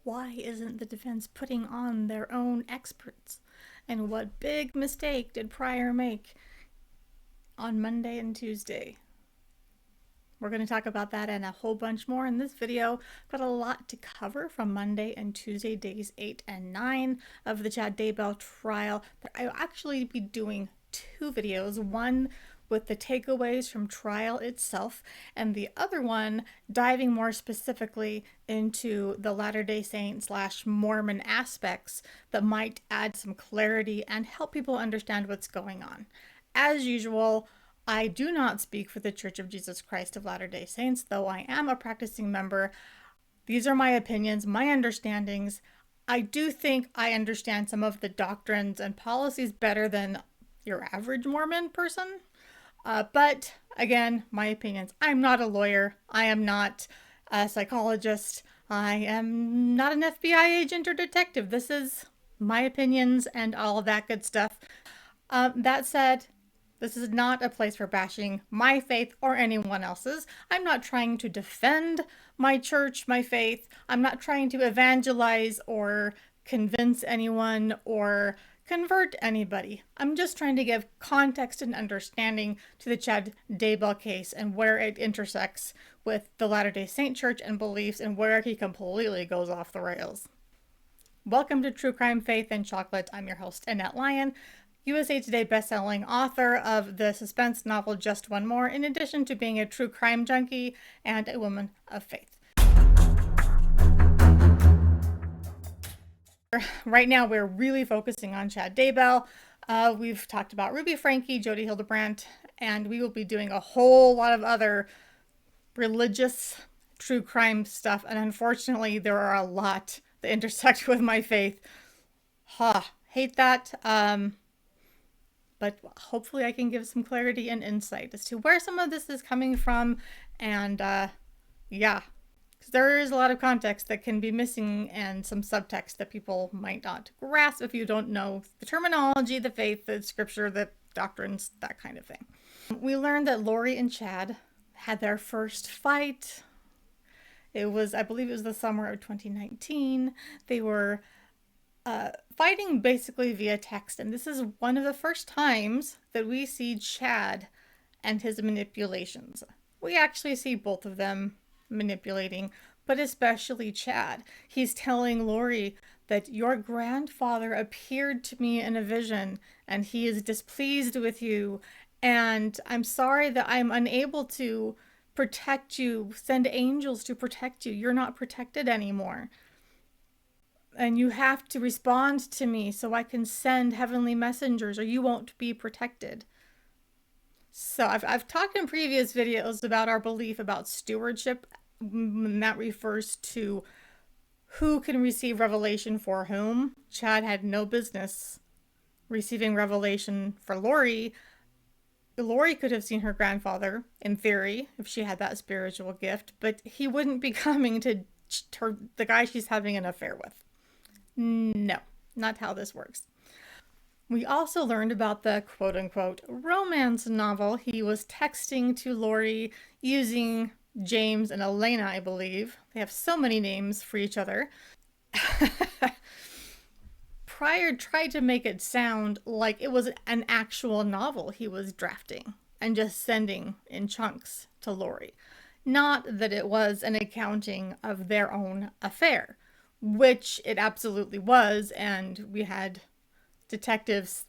why isn't the defense putting on their own experts? And what big mistake did Pryor make on Monday and Tuesday? We're going to talk about that and a whole bunch more in this video. Got a lot to cover from Monday and Tuesday, days 8 and 9 of the Chad Daybell trial. I'll actually be doing two videos, one with the takeaways from trial itself, and the other one diving more specifically into the Latter-day Saint / Mormon aspects that might add some clarity and help people understand what's going on. As usual, I do not speak for the Church of Jesus Christ of Latter-day Saints, though I am a practicing member. These are my opinions, my understandings. I do think I understand some of the doctrines and policies better than your average Mormon person. But again, my opinions. I'm not a lawyer. I am not a psychologist. I am not an FBI agent or detective. This is my opinions and all of that good stuff. That said, this is not a place for bashing my faith or anyone else's. I'm not trying to defend my church, my faith. I'm not trying to evangelize or convince anyone or convert anybody. I'm just trying to give context and understanding to the Chad Daybell case and where it intersects with the Latter-day Saint Church and beliefs and where he completely goes off the rails. Welcome to True Crime, Faith, and Chocolate. I'm your host, Annette Lyon, USA Today bestselling author of the suspense novel Just One More, in addition to being a true crime junkie and a woman of faith. Right now, we're really focusing on Chad Daybell. We've talked about Ruby Franke, Jody Hildebrandt, and we will be doing a whole lot of other religious true crime stuff. And unfortunately, there are a lot that intersect with my faith. Hate that. But hopefully I can give some clarity and insight as to where some of this is coming from. And yeah, because there is a lot of context that can be missing and some subtext that people might not grasp if you don't know the terminology, the faith, the scripture, the doctrines, that kind of thing. We learned that Lori and Chad had their first fight. It was, I believe it was the summer of 2019. They were fighting basically via text, and this is one of the first times that we see Chad and his manipulations. We actually see both of them manipulating, but especially Chad. He's telling Lori that your grandfather appeared to me in a vision and he is displeased with you, and I'm sorry that I'm unable to protect you, send angels to protect you. You're not protected anymore. And you have to respond to me so I can send heavenly messengers or you won't be protected. So I've talked in previous videos about our belief about stewardship, and that refers to who can receive revelation for whom. Chad had no business receiving revelation for Lori. Lori could have seen her grandfather, in theory, if she had that spiritual gift, but he wouldn't be coming to the guy she's having an affair with. No, not how this works. We also learned about the quote-unquote romance novel he was texting to Lori using James and Elena, I believe. They have so many names for each other. Pryor tried to make it sound like it was an actual novel he was drafting and just sending in chunks to Lori. Not that it was an accounting of their own affair, which it absolutely was, and we had detectives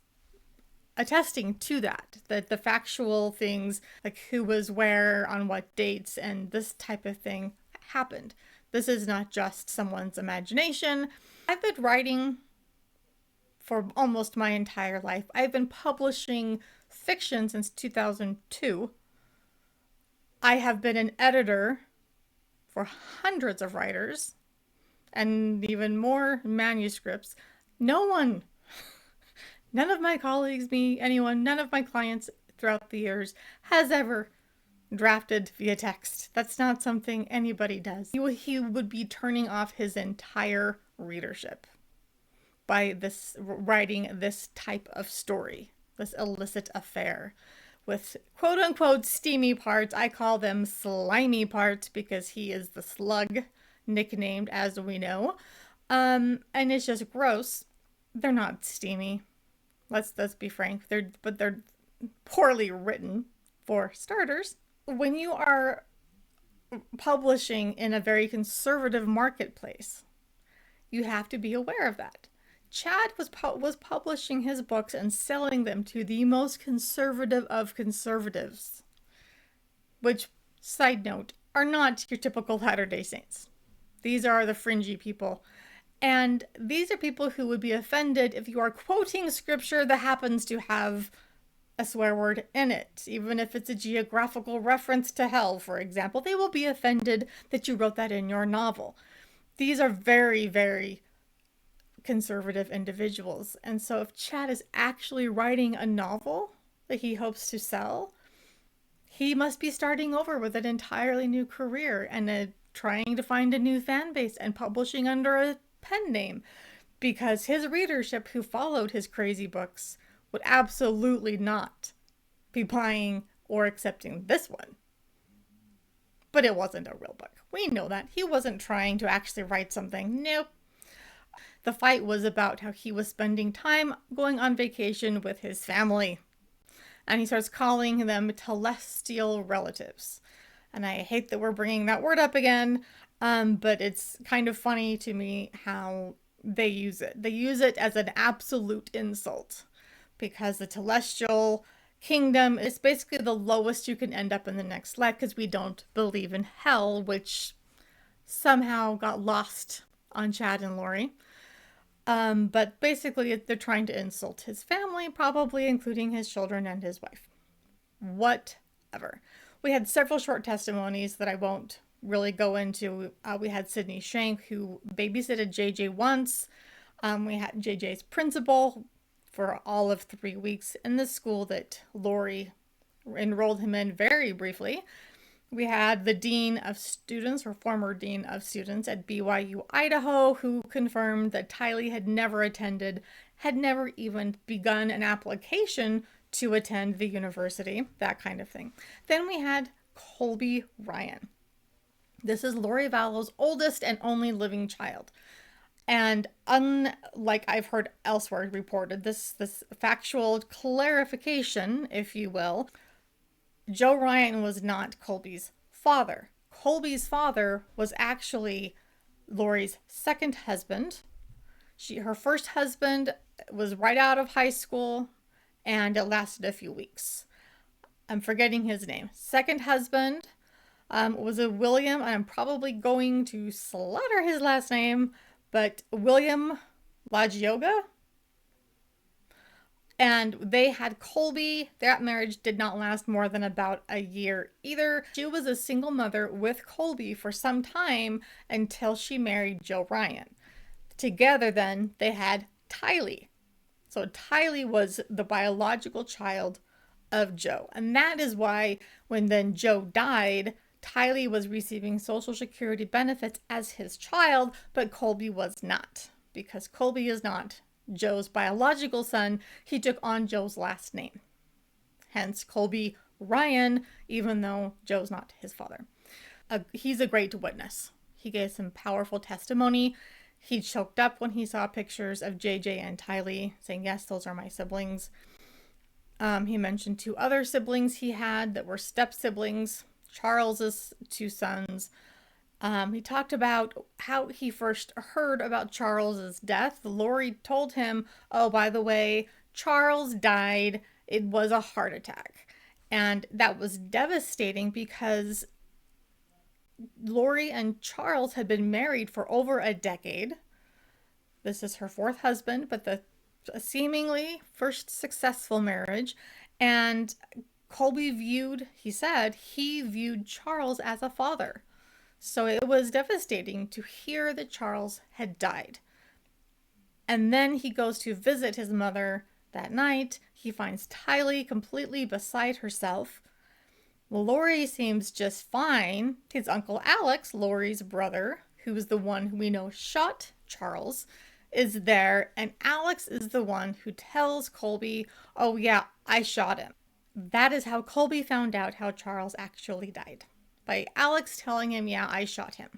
attesting to that the factual things, like who was where on what dates and this type of thing happened. This is not just someone's imagination. I've been writing for almost my entire life. I've been publishing fiction since 2002. I have been an editor for hundreds of writers and even more manuscripts. None of my colleagues, none of my clients throughout the years has ever drafted via text. That's not something anybody does. He would be turning off his entire readership by writing this type of story, this illicit affair with quote-unquote steamy parts. I call them slimy parts because he is the slug, nicknamed as we know. And it's just gross. They're not steamy. Let's be frank. They're poorly written for starters. When you are publishing in a very conservative marketplace, you have to be aware of that. Chad was publishing his books and selling them to the most conservative of conservatives, which, side note, are not your typical Latter-day Saints. These are the fringy people. And these are people who would be offended if you are quoting scripture that happens to have a swear word in it. Even if it's a geographical reference to hell, for example, they will be offended that you wrote that in your novel. These are very, very conservative individuals. And so if Chad is actually writing a novel that he hopes to sell, he must be starting over with an entirely new career and trying to find a new fan base and publishing under a pen name, because his readership who followed his crazy books would absolutely not be buying or accepting this one. But it wasn't a real book. We know that. He wasn't trying to actually write something. Nope. The fight was about how he was spending time going on vacation with his family. And he starts calling them celestial relatives. And I hate that we're bringing that word up again, but it's kind of funny to me how they use it. They use it as an absolute insult, because the celestial kingdom is basically the lowest you can end up in the next life, because we don't believe in hell, which somehow got lost on Chad and Lori. But basically they're trying to insult his family, probably including his children and his wife. Whatever. We had several short testimonies that I won't really go into. We had Sydney Shank, who babysitted JJ once. We had JJ's principal for all of 3 weeks in the school that Lori enrolled him in very briefly. We had the dean of students, or former dean of students at BYU, Idaho, who confirmed that Tylee had never attended, had never even begun an application to attend the university, that kind of thing. Then we had Colby Ryan. This is Lori Vallow's oldest and only living child. And unlike I've heard elsewhere reported, this factual clarification, if you will, Joe Ryan was not Colby's father. Colby's father was actually Lori's second husband. Her first husband was right out of high school, and it lasted a few weeks. I'm forgetting his name. Second husband was a William, and I'm probably going to slaughter his last name, but William Lagioga. And they had Colby. That marriage did not last more than about a year either. She was a single mother with Colby for some time until she married Joe Ryan. Together then, they had Tylee. So Tylee was the biological child of Joe. And that is why when then Joe died, Tylee was receiving Social Security benefits as his child, but Colby was not. Because Colby is not Joe's biological son, he took on Joe's last name. Hence Colby Ryan, even though Joe's not his father. He's a great witness. He gave some powerful testimony. He choked up when he saw pictures of JJ and Tylee, saying, yes, those are my siblings. He mentioned 2 other siblings he had that were step siblings, Charles's 2 sons. He talked about how he first heard about Charles's death. Lori told him, oh, by the way, Charles died. It was a heart attack. And that was devastating because Lori and Charles had been married for over a decade. This is her 4th husband, but the seemingly first successful marriage. And Colby he viewed Charles as a father. So it was devastating to hear that Charles had died. And then he goes to visit his mother that night. He finds Tylee completely beside herself. Lori seems just fine. His uncle Alex, Lori's brother, who is the one who we know shot Charles, is there. And Alex is the one who tells Colby, oh yeah, I shot him. That is how Colby found out how Charles actually died. By Alex telling him, yeah, I shot him.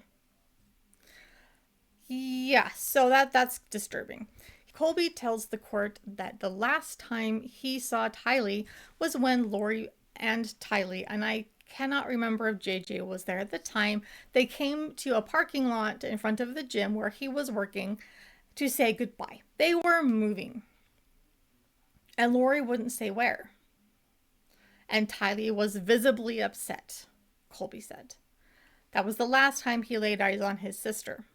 Yeah, so that's disturbing. Colby tells the court that the last time he saw Tylee was when Lori and Tylee, and I cannot remember if JJ was there at the time, they came to a parking lot in front of the gym where he was working to say goodbye. They were moving. And Lori wouldn't say where. And Tylee was visibly upset, Colby said. That was the last time he laid eyes on his sister.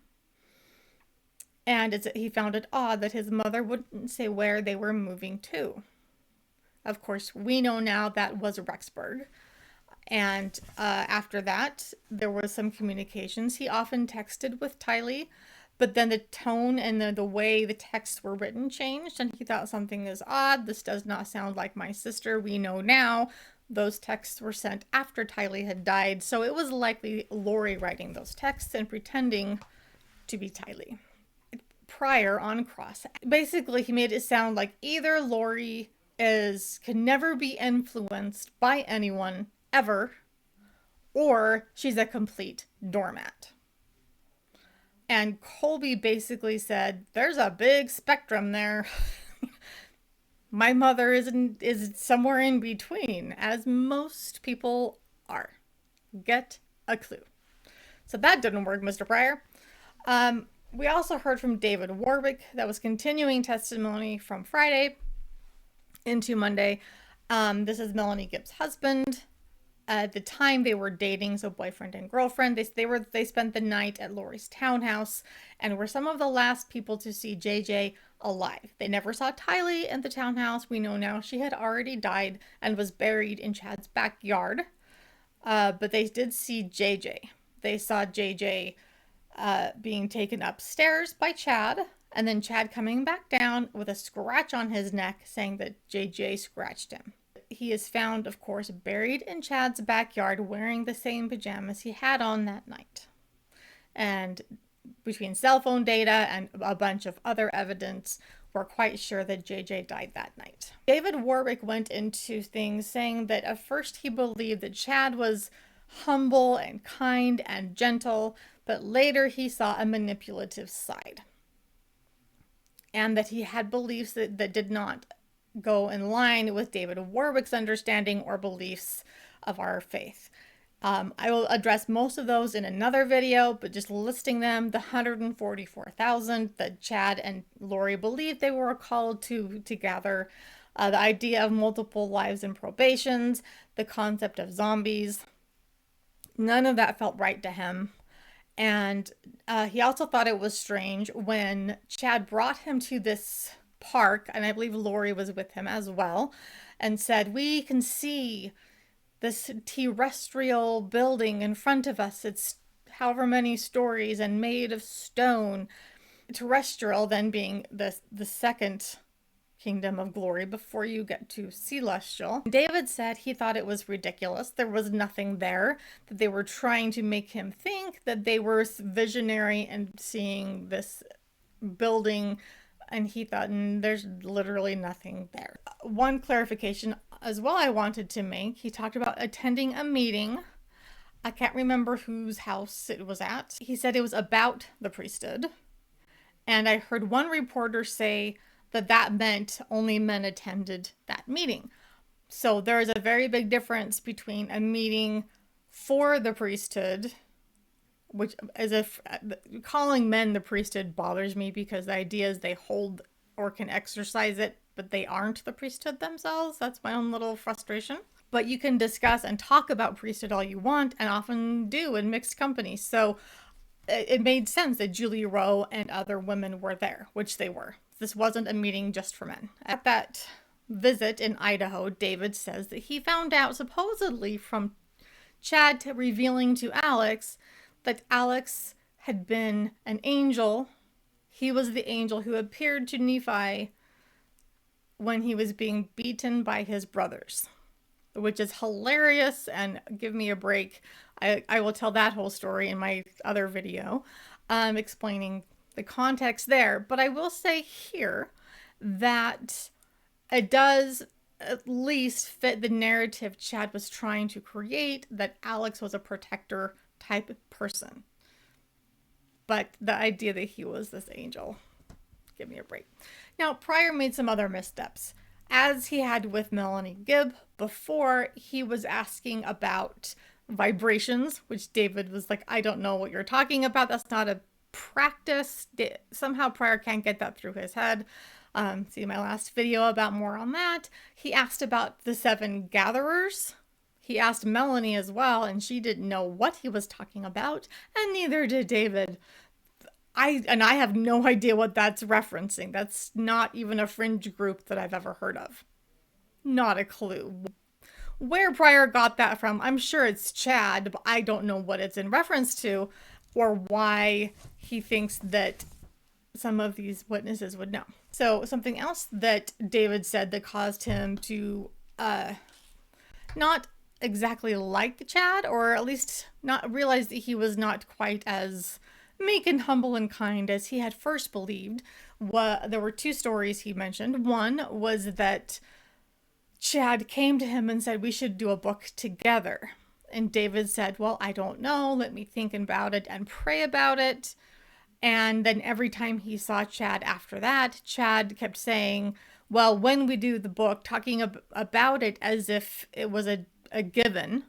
And he found it odd that his mother wouldn't say where they were moving to. Of course, we know now that was Rexburg. And after that, there was some communications. He often texted with Tylee, but then the tone and the way the texts were written changed, and he thought something is odd. This does not sound like my sister. We know now those texts were sent after Tylee had died, so it was likely Lori writing those texts and pretending to be Tylee. Prior on cross, basically he made it sound like either Lori can never be influenced by anyone ever, or she's a complete doormat. And Colby basically said, there's a big spectrum there. My mother is somewhere in between, as most people are. Get a clue. So that didn't work, Mr. Pryor. We also heard from David Warwick. That was continuing testimony from Friday into Monday. This is Melanie Gibbs' husband. At the time they were dating, so boyfriend and girlfriend, they spent the night at Lori's townhouse and were some of the last people to see JJ alive. They never saw Tylee in the townhouse. We know now she had already died and was buried in Chad's backyard. But they did see JJ. They saw JJ being taken upstairs by Chad, and then Chad coming back down with a scratch on his neck, saying that JJ scratched him. He is found, of course, buried in Chad's backyard wearing the same pajamas he had on that night. And between cell phone data and a bunch of other evidence, we're quite sure that JJ died that night. David Warwick went into things saying that at first he believed that Chad was humble and kind and gentle, but later he saw a manipulative side. And that he had beliefs that did not go in line with David Warwick's understanding or beliefs of our faith. I will address most of those in another video, but just listing them, the 144,000 that Chad and Lori believed they were called to gather, the idea of multiple lives and probations, the concept of zombies. None of that felt right to him. And he also thought it was strange when Chad brought him to this park, and I believe Lori was with him as well, and said, we can see this terrestrial building in front of us. It's however many stories and made of stone. Terrestrial then being the second kingdom of glory before you get to celestial. David said he thought it was ridiculous. There was nothing there, that they were trying to make him think that they were visionary and seeing this building, and he thought there's literally nothing there. One clarification as well I wanted to make, he talked about attending a meeting. I can't remember whose house it was at. He said it was about the priesthood, and I heard one reporter say that meant only men attended that meeting. So there is a very big difference between a meeting for the priesthood, which as if calling men the priesthood bothers me, because the idea is they hold or can exercise it, but they aren't the priesthood themselves. That's my own little frustration. But you can discuss and talk about priesthood all you want, and often do in mixed company. So it made sense that Julie Rowe and other women were there, which they were. This wasn't a meeting just for men. At that visit in Idaho, David says that he found out supposedly from Chad revealing to Alex that Alex had been an angel. He was the angel who appeared to Nephi when he was being beaten by his brothers, which is hilarious, and give me a break. I will tell that whole story in my other video, explaining the context there. But I will say here that it does at least fit the narrative Chad was trying to create, that Alex was a protector type person. but the idea that he was this angel, give me a break. Now, Pryor made some other missteps. As he had with Melani Gibb before, he was asking about vibrations, which David was like, I don't know what you're talking about. That's not a practice. Somehow Pryor can't get that through his head. See my last video about more on that. He asked about the 7 gatherers. He asked Melani as well, and she didn't know what he was talking about, and neither did David. I have no idea what that's referencing. That's not even a fringe group that I've ever heard of. Not a clue. Where Pryor got that from, I'm sure it's Chad, but I don't know what it's in reference to or why he thinks that some of these witnesses would know. So something else that David said that caused him to not exactly like Chad, or at least not realize that he was not quite as meek and humble and kind as he had first believed. There were 2 stories he mentioned. One was that Chad came to him and said, we should do a book together. And David said, well, I don't know. Let me think about it and pray about it. And then every time he saw Chad after that, Chad kept saying, well, when we do the book, talking about it as if it was a given.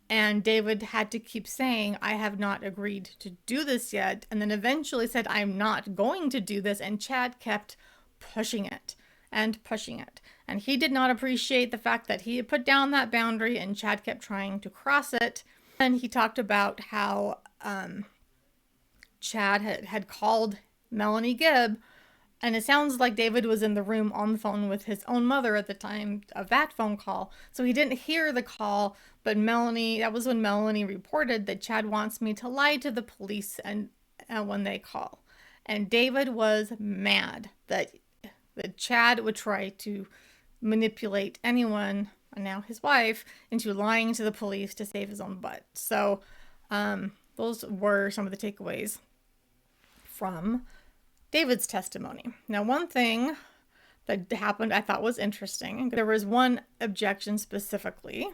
And David had to keep saying, I have not agreed to do this yet. And then eventually said, I'm not going to do this. And Chad kept pushing it and pushing it. And he did not appreciate the fact that he had put down that boundary and Chad kept trying to cross it. And he talked about how Chad had called Melani Gibb. And it sounds like David was in the room on the phone with his own mother at the time of that phone call. So he didn't hear the call, but that was when Melani reported that Chad wants me to lie to the police and when they call. And David was mad that Chad would try to manipulate anyone, and now his wife, into lying to the police to save his own butt. So those were some of the takeaways from David's testimony. Now, one thing that happened I thought was interesting. There was one objection specifically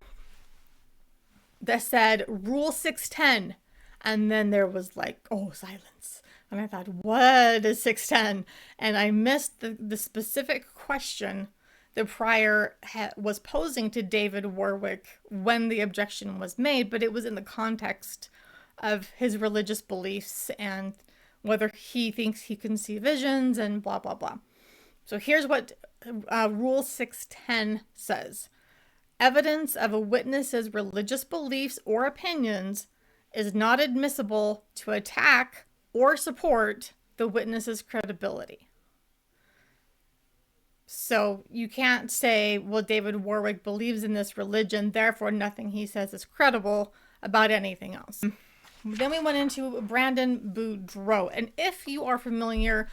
that said Rule 610, and then there was like, oh, silence. And I thought, what is 610? And I missed the specific question that Pryor was posing to David Warwick when the objection was made, but it was in the context of his religious beliefs and whether he thinks he can see visions and blah, blah, blah. So here's what Rule 610 says. Evidence of a witness's religious beliefs or opinions is not admissible to attack or support the witness's credibility. So you can't say, well, David Warwick believes in this religion, therefore nothing he says is credible about anything else. Then we went into Brandon Boudreaux. And if you are familiar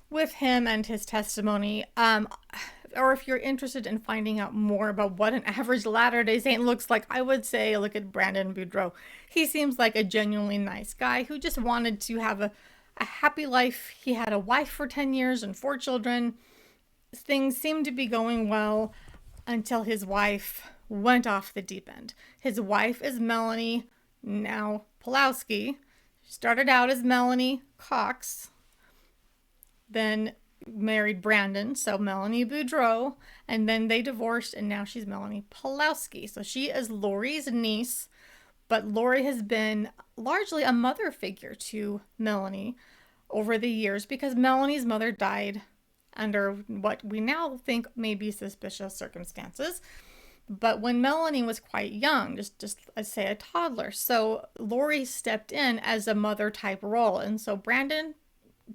with him and his testimony, or if you're interested in finding out more about what an average Latter-day Saint looks like, I would say look at Brandon Boudreaux. He seems like a genuinely nice guy who just wanted to have a happy life. He had a wife for 10 years and 4 children. Things seemed to be going well until his wife went off the deep end. His wife is Melani, now Pawlowski. Started out as Melanie Cox, then married Brandon, so Melani Boudreaux, and then they divorced, and now she's Melani Pawlowski. So she is Lori's niece, but Lori has been largely a mother figure to Melani over the years because Melani's mother died under what we now think may be suspicious circumstances. But when Melani was quite young, just let's say a toddler, so Lori stepped in as a mother type role. And so Brandon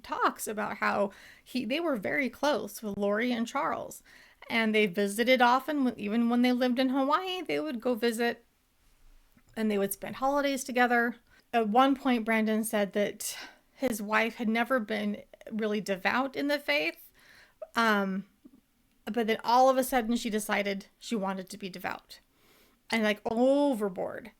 talks about how they were very close with Lori and Charles, and they visited often. Even when they lived in Hawaii, they would go visit and they would spend holidays together. At one point, Brandon said that his wife had never been really devout in the faith. But then all of a sudden she decided she wanted to be devout and like overboard.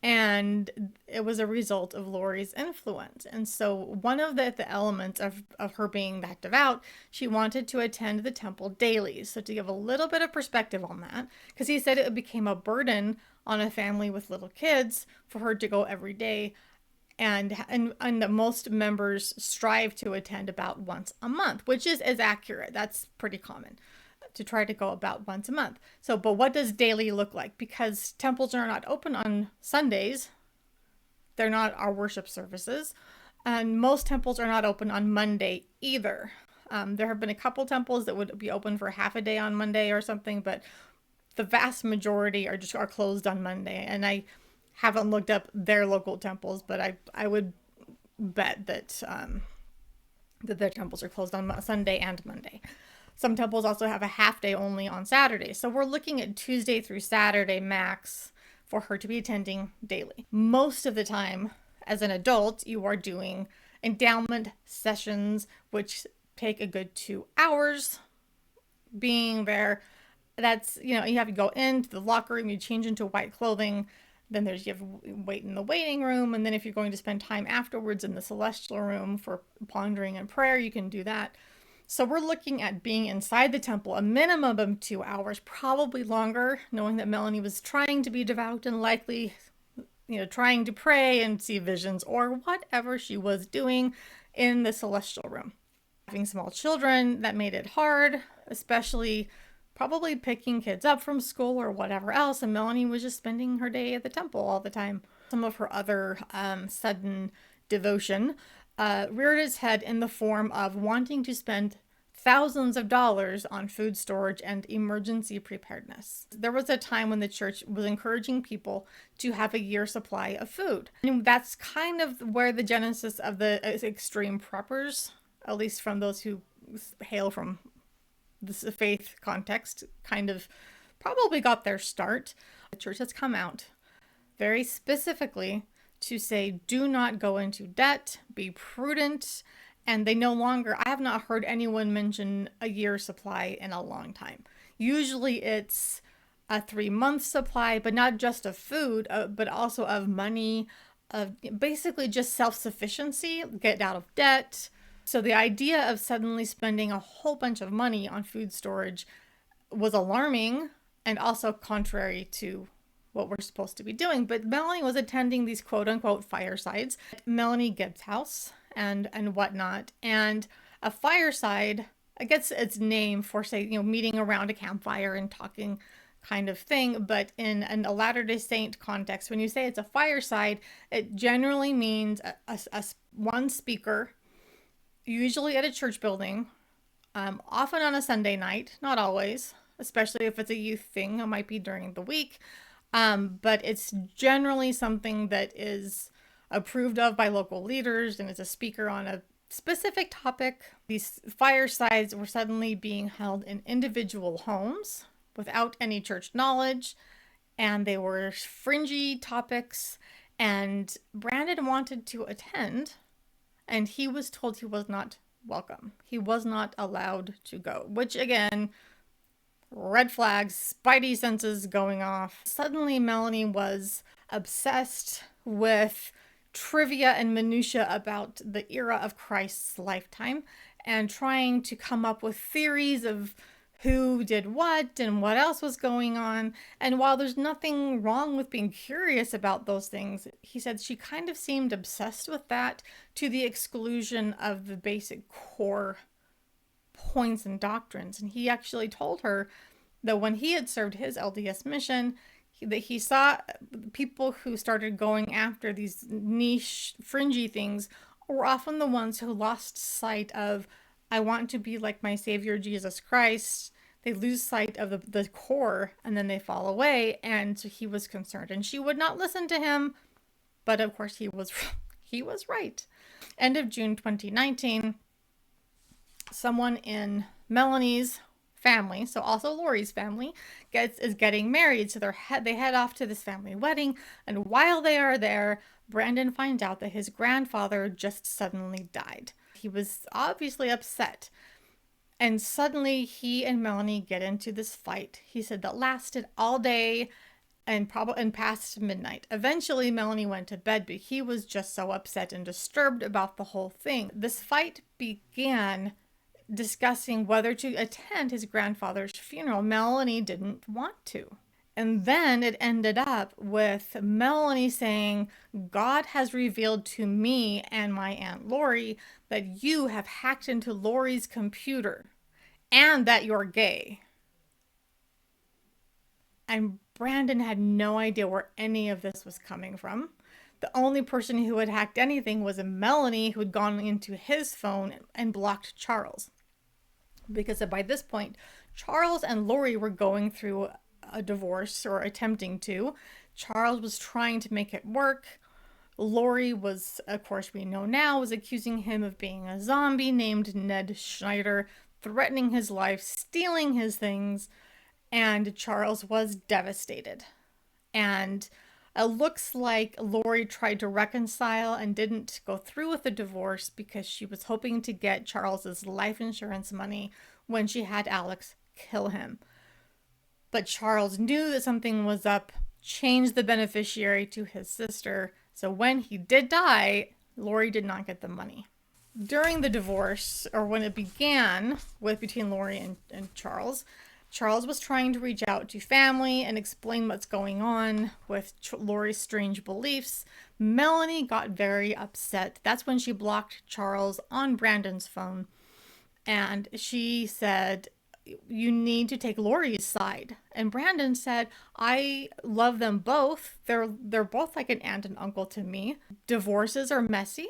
And it was a result of Lori's influence. And so one of the elements of her being that devout, she wanted to attend the temple daily. So to give a little bit of perspective on that, because he said it became a burden on a family with little kids for her to go every day. and the most members strive to attend about once a month, which is accurate. That's pretty common to try to go about once a month. So, but what does daily look like? Because temples are not open on Sundays, they're not our worship services, and most temples are not open on Monday either. There have been a couple temples that would be open for half a day on Monday or something, but the vast majority are closed on Monday. And I haven't looked up their local temples, but I would bet that that their temples are closed on Sunday and Monday. Some temples also have a half day only on Saturday. So we're looking at Tuesday through Saturday max for her to be attending daily. Most of the time, as an adult, you are doing endowment sessions, which take a good 2 hours being there. That's, you have to go into the locker room, you change into white clothing, then you have to wait in the waiting room, and then if you're going to spend time afterwards in the celestial room for pondering and prayer, you can do that. So we're looking at being inside the temple a minimum of 2 hours, probably longer, knowing that Melani was trying to be devout and likely, trying to pray and see visions or whatever she was doing in the celestial room. Having small children, that made it hard, especially probably picking kids up from school or whatever else. And Melani was just spending her day at the temple all the time. Some of her other sudden devotion reared its head in the form of wanting to spend thousands of dollars on food storage and emergency preparedness. There was a time when the church was encouraging people to have a year supply of food. And that's kind of where the genesis of the extreme preppers, at least from those who hail from the faith context, kind of probably got their start. The church has come out very specifically to say, do not go into debt, be prudent. And they no longer, I have not heard anyone mention a year supply in a long time. Usually it's a 3-month supply, but not just of food, but also of money, of basically just self-sufficiency, get out of debt. So the idea of suddenly spending a whole bunch of money on food storage was alarming and also contrary to what we're supposed to be doing. But Melani was attending these quote unquote firesides at Melanie Gibbs' house and whatnot. And a fireside, I guess its name for, say, meeting around a campfire and talking kind of thing. But in a Latter-day Saint context, when you say it's a fireside, it generally means one speaker, usually at a church building, often on a Sunday night, not always, especially if it's a youth thing. It might be during the week. But it's generally something that is approved of by local leaders, and it's a speaker on a specific topic. These firesides were suddenly being held in individual homes without any church knowledge, and they were fringy topics, and Brandon wanted to attend, and he was told he was not welcome. He was not allowed to go, which again, red flags, spidey senses going off. Suddenly Melani was obsessed with trivia and minutia about the era of Christ's lifetime and trying to come up with theories of who did what and what else was going on. And while there's nothing wrong with being curious about those things, he said she kind of seemed obsessed with that to the exclusion of the basic core points and doctrines. And he actually told her that when he had served his LDS mission, that he saw people who started going after these niche, fringy things were often the ones who lost sight of, I want to be like my Savior Jesus Christ. They lose sight of the core, and then they fall away. And so he was concerned, and she would not listen to him. But of course, he was right. End of June 2019, someone in Melani's family, so also Lori's family, is getting married. So they head off to this family wedding, and while they are there, Brandon finds out that his grandfather just suddenly died. He was obviously upset, and suddenly he and Melani get into this fight. He said that lasted all day and past midnight. Eventually Melani went to bed, but he was just so upset and disturbed about the whole thing. This fight began discussing whether to attend his grandfather's funeral. Melani didn't want to. And then it ended up with Melani saying, God has revealed to me and my Aunt Lori that you have hacked into Lori's computer and that you're gay. And Brandon had no idea where any of this was coming from. The only person who had hacked anything was Melani, who had gone into his phone and blocked Charles. Because by this point, Charles and Lori were going through a divorce, or attempting to. Charles was trying to make it work. Lori was, of course we know now, was accusing him of being a zombie named Ned Schneider, threatening his life, stealing his things, and Charles was devastated. And it looks like Lori tried to reconcile and didn't go through with the divorce because she was hoping to get Charles's life insurance money when she had Alex kill him. But Charles knew that something was up, changed the beneficiary to his sister. So when he did die, Lori did not get the money. During the divorce, or when it began between Lori and Charles, Charles was trying to reach out to family and explain what's going on with Lori's strange beliefs. Melani got very upset. That's when she blocked Charles on Brandon's phone. And she said, you need to take Lori's side. And Brandon said, I love them both. They're both like an aunt and uncle to me. Divorces are messy.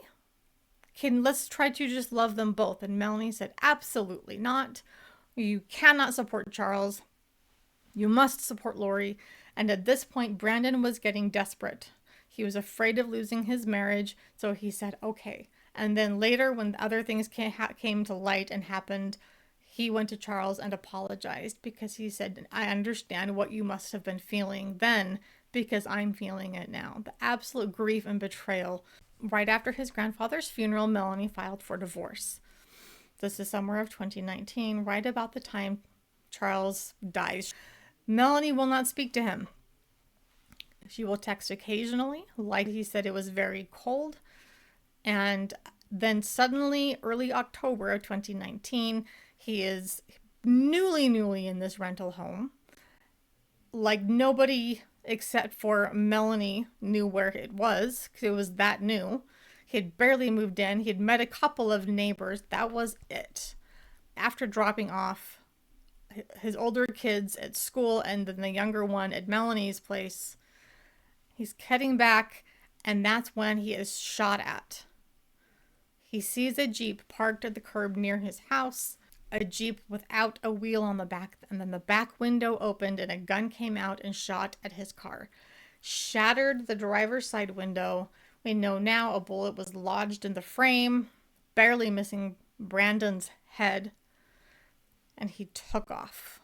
Let's try to just love them both. And Melani said, absolutely not. You cannot support Charles. You must support Lori. And at this point, Brandon was getting desperate. He was afraid of losing his marriage. So he said, okay. And then later, when other things came to light and happened, he went to Charles and apologized because he said, I understand what you must have been feeling then because I'm feeling it now. The absolute grief and betrayal. Right after his grandfather's funeral, Melani filed for divorce. This is summer of 2019, right about the time Charles dies. Melani will not speak to him. She will text occasionally. Like he said, it was very cold. And then suddenly, early October of 2019, he is newly in this rental home. Like nobody except for Melani knew where it was, because it was that new. He had barely moved in. He had met a couple of neighbors. That was it. After dropping off his older kids at school and then the younger one at Melani's place, he's heading back, and that's when he is shot at. He sees a Jeep parked at the curb near his house, a Jeep without a wheel on the back, and then the back window opened and a gun came out and shot at his car. Shattered the driver's side window. We know now a bullet was lodged in the frame, barely missing Brandon's head, and he took off.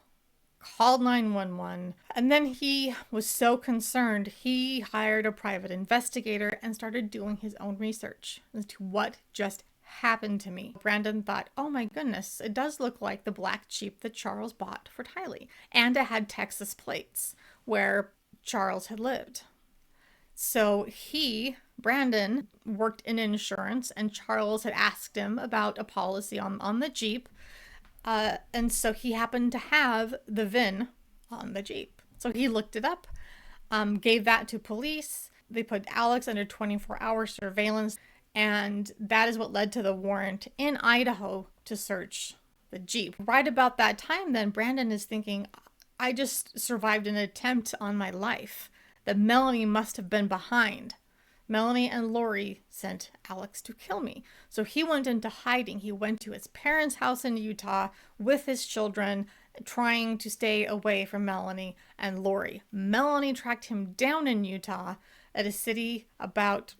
Called 911, and then he was so concerned, he hired a private investigator and started doing his own research as to what just happened to me. Brandon thought, oh my goodness, it does look like the black Jeep that Charles bought for Tylee, and it had Texas plates where Charles had lived. So Brandon, worked in insurance, and Charles had asked him about a policy on the Jeep. And so he happened to have the VIN on the Jeep. So he looked it up, gave that to police. They put Alex under 24-hour surveillance, and that is what led to the warrant in Idaho to search the Jeep. Right about that time, then, Brandon is thinking, I just survived an attempt on my life that Melani must have been behind. Melani and Lori sent Alex to kill me. So he went into hiding. He went to his parents' house in Utah with his children, trying to stay away from Melani and Lori. Melani tracked him down in Utah at a city about,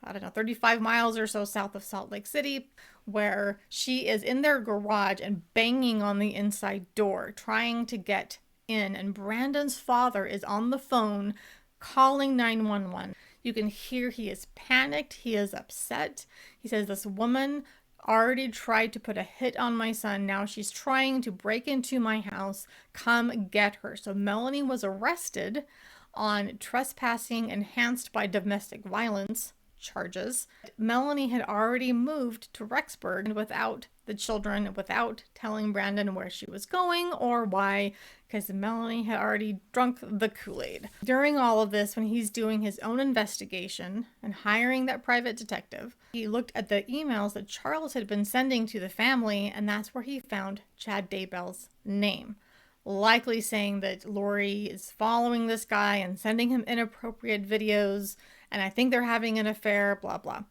35 miles or so south of Salt Lake City, where she is in their garage and banging on the inside door, trying to get in. And Brandon's father is on the phone calling 911. You can hear he is panicked. He is upset. He says, this woman already tried to put a hit on my son. Now she's trying to break into my house. Come get her. So Melani was arrested on trespassing enhanced by domestic violence charges. Melani had already moved to Rexburg without the children without telling Brandon where she was going or why, because Melani had already drunk the Kool-Aid. During all of this, when he's doing his own investigation and hiring that private detective, he looked at the emails that Charles had been sending to the family, and that's where he found Chad Daybell's name, likely saying that Lori is following this guy and sending him inappropriate videos, and I think they're having an affair, blah, blah.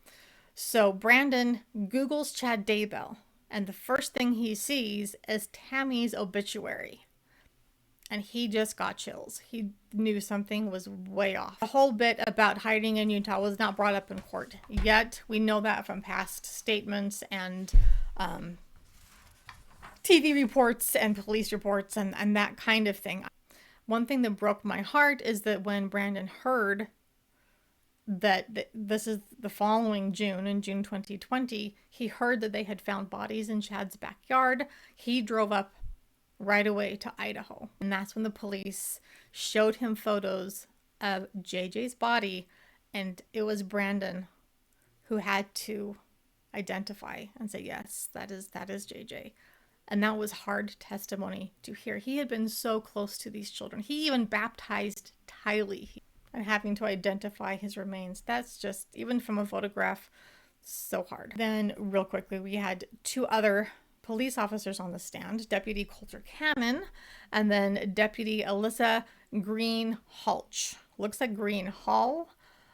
So Brandon Googles Chad Daybell, and the first thing he sees is Tammy's obituary. And he just got chills. He knew something was way off. The whole bit about hiding in Utah was not brought up in court yet. We know that from past statements and TV reports and police reports and that kind of thing. One thing that broke my heart is that when Brandon heard that this is the following June, in June 2020, he heard that they had found bodies in Chad's backyard. He drove up right away to Idaho. And that's when the police showed him photos of JJ's body. And it was Brandon who had to identify and say, yes, that is JJ. And that was hard testimony to hear. He had been so close to these children. He even baptized Tylee. And having to identify his remains, that's just, even from a photograph, so hard. Then real quickly, we had two other police officers on the stand, Deputy Coulter Cannon and then Deputy Alyssa Greenhalgh. Looks like Greenhalgh,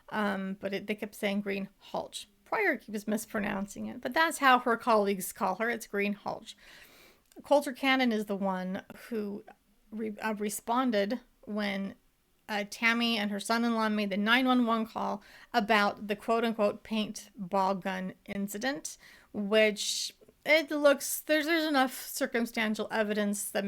but they kept saying Greenhalgh. Prior keeps mispronouncing it, but that's how her colleagues call her. It's Greenhalgh. Coulter Cannon is the one who responded when Tammy and her son-in-law made the 911 call about the quote-unquote paintball gun incident, which it looks, there's enough circumstantial evidence that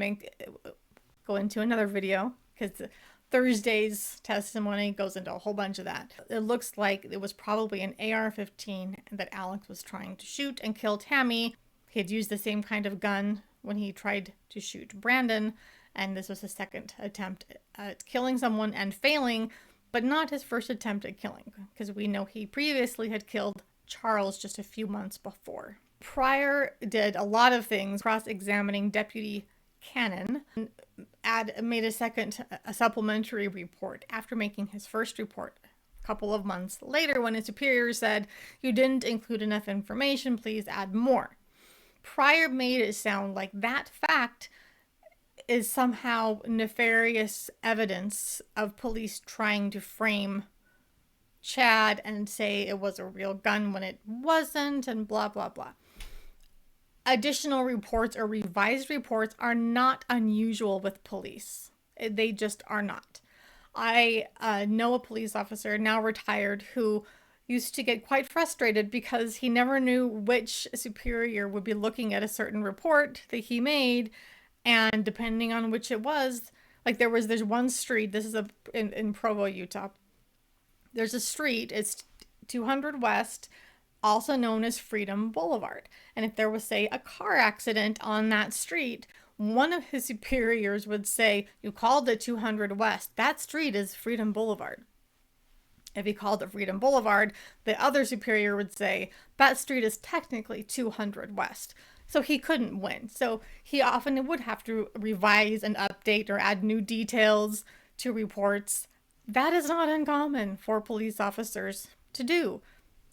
go into another video, because Thursday's testimony goes into a whole bunch of that. It looks like it was probably an AR-15 that Alex was trying to shoot and kill Tammy. He had used the same kind of gun when he tried to shoot Brandon, and this was his second attempt at killing someone and failing, but not his first attempt at killing, because we know he previously had killed Charles just a few months before. Pryor did a lot of things, cross-examining Deputy Cannon, made a supplementary report after making his first report a couple of months later when his superior said, "You didn't include enough information, please add more." Pryor made it sound like that fact is somehow nefarious evidence of police trying to frame Chad and say it was a real gun when it wasn't, and blah, blah, blah. Additional reports or revised reports are not unusual with police. They just are not. I know a police officer, now retired, who used to get quite frustrated because he never knew which superior would be looking at a certain report that he made, and depending on which it was, like there's one street, this is in Provo, Utah. There's a street, it's 200 West, also known as Freedom Boulevard. And if there was, say, a car accident on that street, one of his superiors would say, "You called it 200 West. That street is Freedom Boulevard." If he called it Freedom Boulevard, the other superior would say, "That street is technically 200 West." So he couldn't win. So he often would have to revise and update or add new details to reports. That is not uncommon for police officers to do.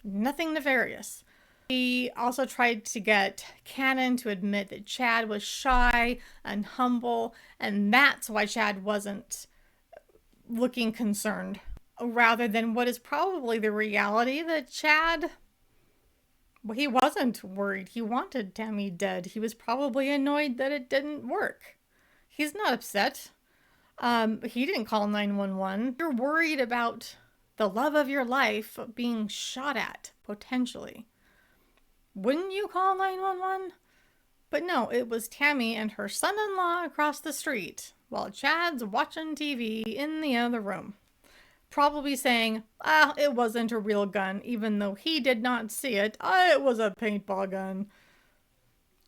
Nothing nefarious. He also tried to get Cannon to admit that Chad was shy and humble, and that's why Chad wasn't looking concerned, rather than what is probably the reality that Chad, well, he wasn't worried. He wanted Tammy dead. He was probably annoyed that it didn't work. He's not upset. He didn't call 911. You're worried about the love of your life being shot at, potentially. Wouldn't you call 911? But no, it was Tammy and her son-in-law across the street, while Chad's watching TV in the other room. Probably saying, it wasn't a real gun, even though he did not see it. It was a paintball gun.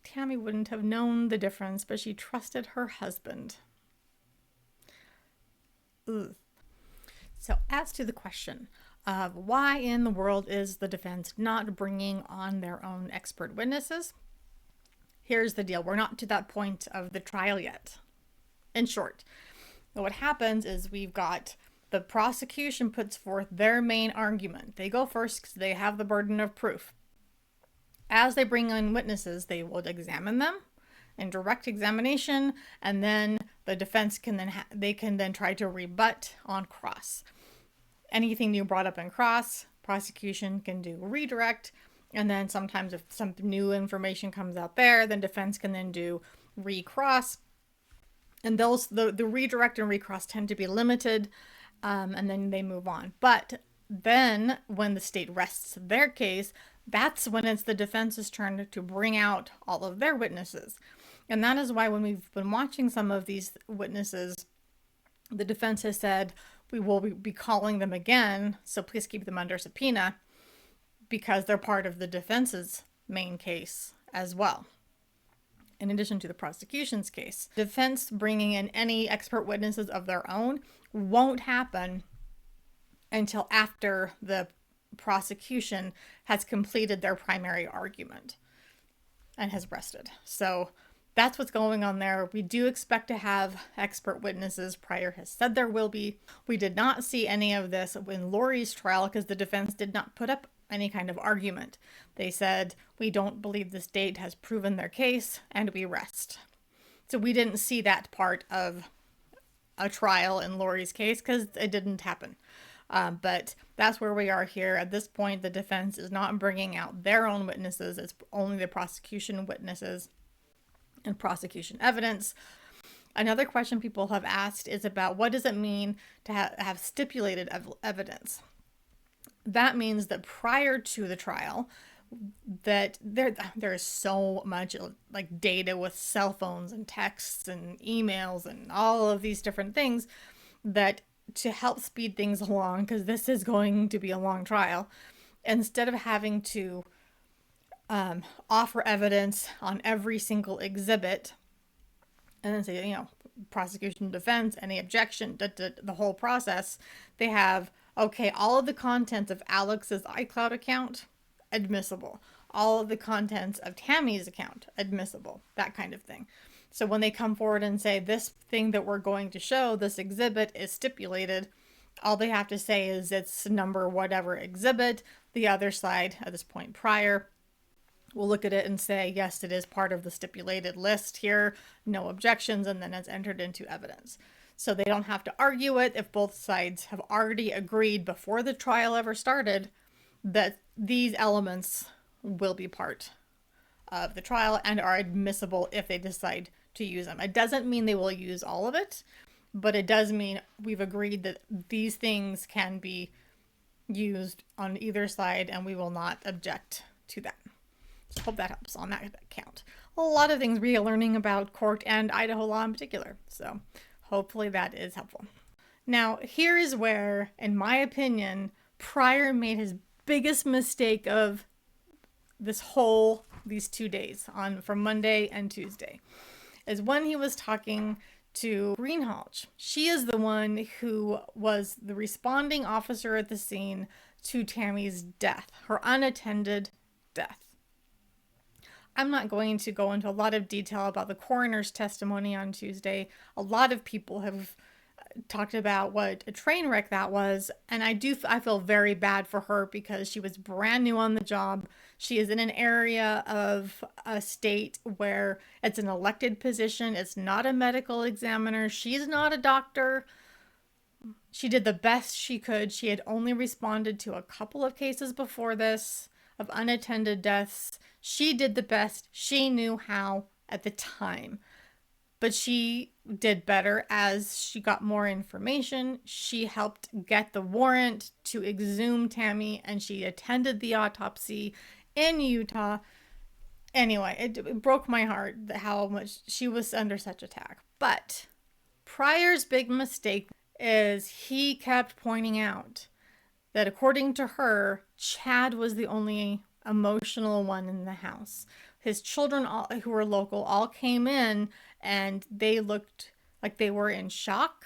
Tammy wouldn't have known the difference, but she trusted her husband. Ugh. So as to the question of why in the world is the defense not bringing on their own expert witnesses, here's the deal. We're not to that point of the trial yet. In short, what happens is we've got the prosecution puts forth their main argument. They go first because they have the burden of proof. As they bring in witnesses, they will examine them in direct examination, and then the defense can then try to rebut on cross. Anything new brought up in cross, prosecution can do redirect, and then sometimes if some new information comes out there, then defense can then do recross. And the redirect and recross tend to be limited, and then they move on. But then when the state rests their case, that's when it's the defense's turn to bring out all of their witnesses. And that is why when we've been watching some of these witnesses, the defense has said, we will be calling them again, so please keep them under subpoena, because they're part of the defense's main case as well. In addition to the prosecution's case, defense bringing in any expert witnesses of their own won't happen until after the prosecution has completed their primary argument and has rested. So that's what's going on there. We do expect to have expert witnesses. Pryor has said there will be. We did not see any of this in Lori's trial because the defense did not put up any kind of argument. They said, we don't believe the state has proven their case, and we rest. So we didn't see that part of a trial in Lori's case because it didn't happen. But that's where we are here. At this point, the defense is not bringing out their own witnesses. It's only the prosecution witnesses and prosecution evidence. Another question people have asked is about what does it mean to have stipulated evidence? That means that prior to the trial, that there is so much like data with cell phones and texts and emails and all of these different things that to help speed things along, because this is going to be a long trial, instead of having to offer evidence on every single exhibit and then say, prosecution, defense, any objection, the whole process, they have, okay, all of the contents of Alex's iCloud account, admissible. All of the contents of Tammy's account, admissible. That kind of thing. So when they come forward and say, this thing that we're going to show, this exhibit is stipulated, all they have to say is it's number whatever exhibit. The other side, at this point prior, will look at it and say, yes, it is part of the stipulated list here, no objections, and then it's entered into evidence. So they don't have to argue it if both sides have already agreed before the trial ever started that these elements will be part of the trial and are admissible if they decide to use them. It doesn't mean they will use all of it, but it does mean we've agreed that these things can be used on either side and we will not object to that. So hope that helps on that count. A lot of things we are learning about court and Idaho law in particular. So hopefully that is helpful. Now, here is where, in my opinion, Pryor made his biggest mistake of these 2 days from Monday and Tuesday, is when he was talking to Greenhalgh. She is the one who was the responding officer at the scene to Tammy's death, her unattended death. I'm not going to go into a lot of detail about the coroner's testimony on Tuesday. A lot of people have talked about what a train wreck that was, and I feel very bad for her because she was brand new on the job. She is in an area of a state where it's an elected position. It's not a medical examiner. She's not a doctor. She did the best she could. She had only responded to a couple of cases before this of unattended deaths. She did the best she knew how at the time. But she did better as she got more information. She helped get the warrant to exhume Tammy, and she attended the autopsy in Utah. Anyway, it broke my heart how much she was under such attack. But Pryor's big mistake is he kept pointing out that according to her, Chad was the only emotional one in the house. His children, who were local, all came in and they looked like they were in shock.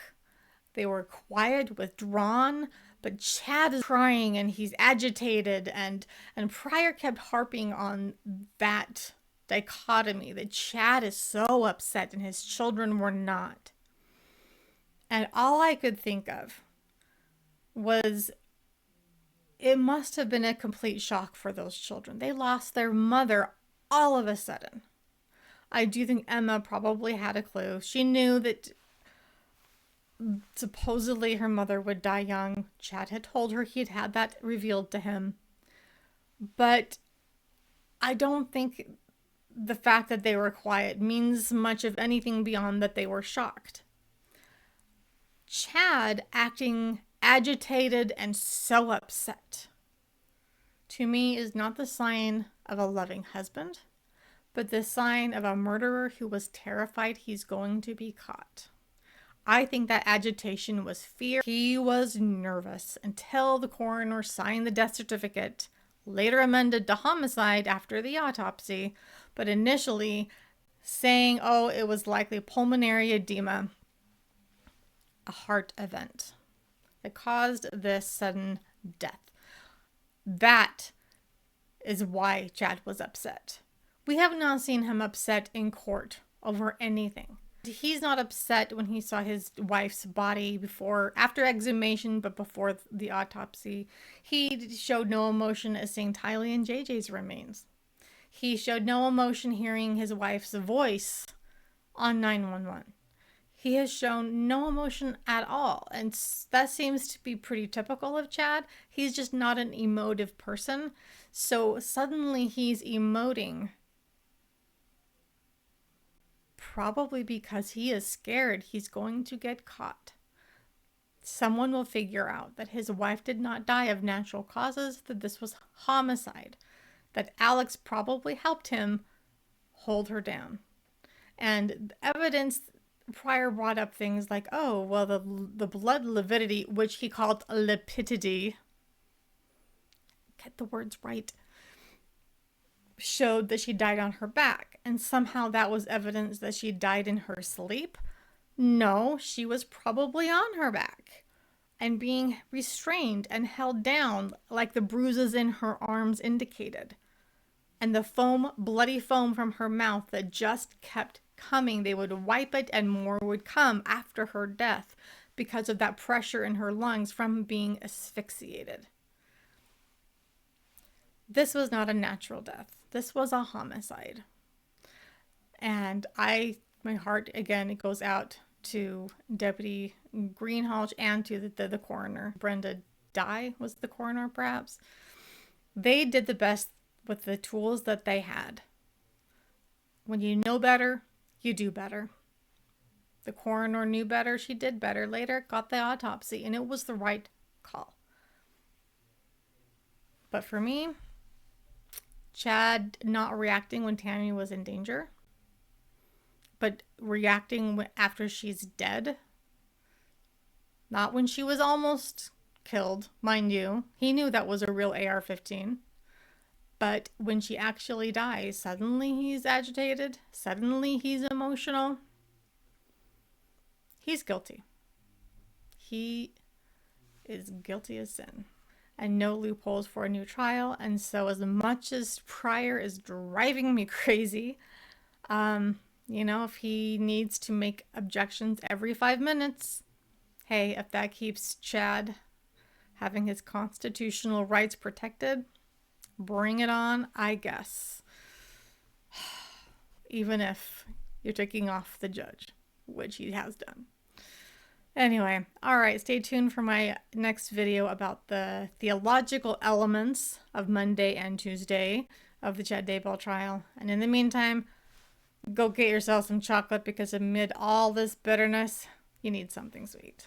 They were quiet, withdrawn, but Chad is crying and he's agitated, and Pryor kept harping on that dichotomy that Chad is so upset and his children were not. And all I could think of was it must have been a complete shock for those children. They lost their mother all of a sudden. I do think Emma probably had a clue. She knew that supposedly her mother would die young. Chad had told her he'd had that revealed to him. But I don't think the fact that they were quiet means much of anything beyond that they were shocked. Chad acting agitated and so upset, to me, is not the sign of a loving husband, but the sign of a murderer who was terrified he's going to be caught. I think that agitation was fear. He was nervous until the coroner signed the death certificate, later amended to homicide after the autopsy, but initially saying, oh, it was likely pulmonary edema, a heart event that caused this sudden death. That is why Chad was upset. We have not seen him upset in court over anything. He's not upset when he saw his wife's body after exhumation, but before the autopsy. He showed no emotion at seeing Tylee and JJ's remains. He showed no emotion hearing his wife's voice on 911. He has shown no emotion at all, and that seems to be pretty typical of Chad. He's just not an emotive person, so suddenly he's emoting, probably because he is scared he's going to get caught. Someone will figure out that his wife did not die of natural causes, that this was homicide, that Alex probably helped him hold her down. And evidence prior brought up things like, oh, well, the blood lividity, which he called lipidity, get the words right, showed that she died on her back. And somehow that was evidence that she died in her sleep. No, she was probably on her back and being restrained and held down like the bruises in her arms indicated. And the foam, bloody foam from her mouth that just kept coming. They would wipe it and more would come after her death because of that pressure in her lungs from being asphyxiated. This was not a natural death. This was a homicide. And my heart, again, it goes out to Deputy Greenhalgh and to the coroner. Brenda Dye was the coroner, perhaps. They did the best with the tools that they had. When you know better, you do better. The coroner knew better. She did better. Later, got the autopsy, and it was the right call. But for me, Chad not reacting when Tammy was in danger, but reacting after she's dead. Not when she was almost killed, mind you. He knew that was a real AR-15. But when she actually dies, suddenly he's agitated. Suddenly he's emotional. He's guilty. He is guilty as sin. And no loopholes for a new trial. And so as much as Pryor is driving me crazy, if he needs to make objections every 5 minutes, hey, if that keeps Chad having his constitutional rights protected, bring it on, I guess. Even if you're taking off the judge, which he has done. Anyway, all right, stay tuned for my next video about the theological elements of Monday and Tuesday of the Chad Daybell trial. And in the meantime, go get yourself some chocolate because amid all this bitterness, you need something sweet.